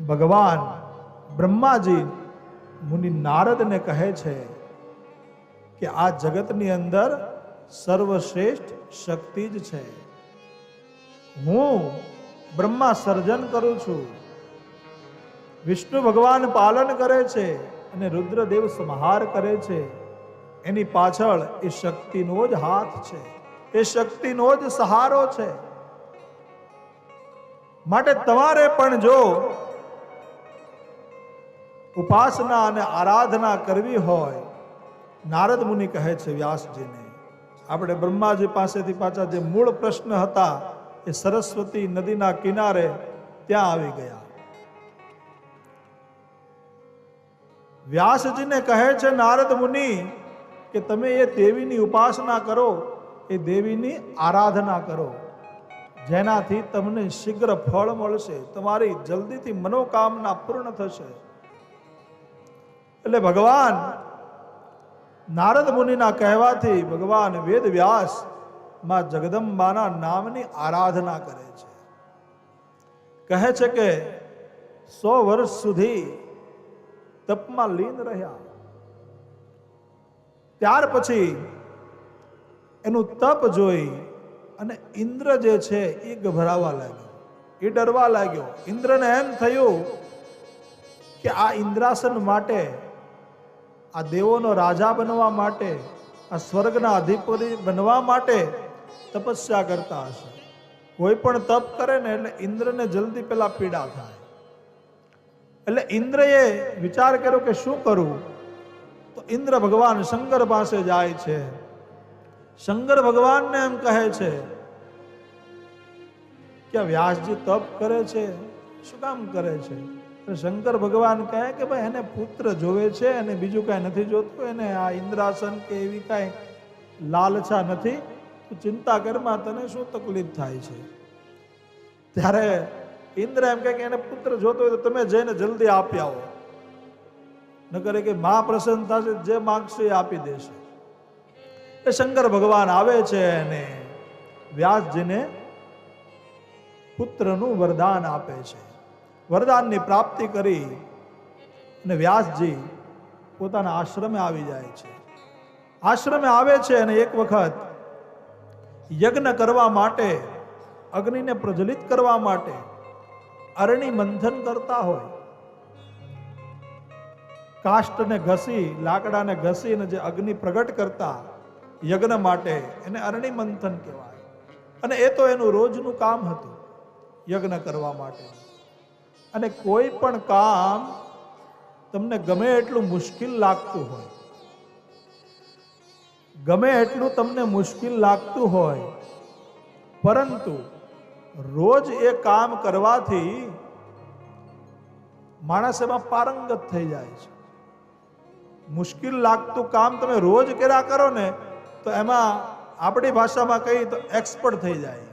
ભગવાન બ્રહ્માજી મુનિ નારદને કહે છે કે આ જગતની અંદર સર્વશ્રેષ્ઠ શક્તિ જ છે. હું બ્રહ્મા સર્જન કરું છું, વિષ્ણુ ભગવાન પાલન કરે છે અને રુદ્રદેવ સંહાર કરે છે. એની પાછળ એ શક્તિનો જ હાથ છે, એ શક્તિનો જ સહારો છે. માટે તમારે પણ જો ઉપાસના અને આરાધના કરવી હોય, નારદ મુનિ કહે છે વ્યાસજીને, આપણે બ્રહ્માજી પાસેથી પાછા જે મૂળ પ્રશ્ન હતા એ સરસ્વતી નદીના કિનારે ત્યાં આવી ગયા. વ્યાસજીને કહે છે નારદ મુનિ કે તમે એ દેવીની ઉપાસના કરો, એ દેવીની આરાધના કરો, જેનાથી તમને શીઘ્ર ફળ મળશે, તમારી જલ્દીથી મનોકામના પૂર્ણ થશે. એટલે ભગવાન નારદ મુનિના કહેવાથી ભગવાન વેદ વ્યાસ માં જગદંબાના નામની આરાધના કરે છે. કહે છે કે 100 વર્ષ સુધી તપમાં લીન રહ્યા. ત્યાર પછી એનું તપ જોઈ અને ઇન્દ્ર જે છે એ ગભરાવા લાગ્યો, એ ડરવા લાગ્યો. ઇન્દ્રને એમ થયું કે આ ઇન્દ્રાસન માટે, આ દેવોનો રાજા બનવા માટે, આ સ્વર્ગના અધિપતિ બનવા માટે તપસ્યા કરતા હશે. કોઈ પણ તપ કરે ને એટલે ઇન્દ્રને જલ્દી પેલા પીડા થાય. એટલે ઇન્દ્રએ વિચાર કર્યો કે શું કરું. તો ઇન્દ્ર ભગવાન શંકર પાસે જાય છે. શંકર ભગવાનને એમ કહે છે કે વ્યાસજી તપ કરે છે, શું કામ કરે છે? શંકર ભગવાન કહે કે ભાઈ એને પુત્ર જોવે છે અને બીજું કાંઈ નથી જોતું, એને આ ઇન્દ્રાસન કે એવી કાંઈ લાલચા નથી, તું ચિંતા કરમાં, તને શું તકલીફ થાય છે? ત્યારે ઇન્દ્ર એમ કહે કે એને પુત્ર જોતો હોય તો તમે જઈને જલ્દી આપી આવો, ન કરે કે મા પ્રસન્ન થશે, જે માંગશે એ આપી દેશે. એ શંકર ભગવાન આવે છે અને વ્યાસજીને પુત્રનું વરદાન આપે છે. વરદાનની પ્રાપ્તિ કરી અને વ્યાસજી પોતાના આશ્રમે આવી જાય છે. આશ્રમે આવે છે અને એક વખત યજ્ઞ કરવા માટે, અગ્નિને પ્રજ્વલિત કરવા માટે અરણી મંથન કરતા હોય, કાષ્ટને ઘસી, લાકડાને ઘસીને જે અગ્નિ પ્રગટ કરતા યજ્ઞ માટે, એને અરણી મંથન કહેવાય. અને એ તો એનું રોજનું કામ હતું યજ્ઞ કરવા માટે. અને કોઈ પણ કામ તમને ગમે એટલું મુશ્કેલ લાગતું હોય, ગમે એટલું તમને મુશ્કેલ લાગતું હોય, પરંતુ રોજ એ કામ કરવાથી માણસ એમાં પારંગત થઈ જાય છે. મુશ્કેલ લાગતું કામ તમે રોજ કર્યા કરો ને તો એમાં આપણી ભાષામાં કહીએ તો એક્સપર્ટ થઈ જાય.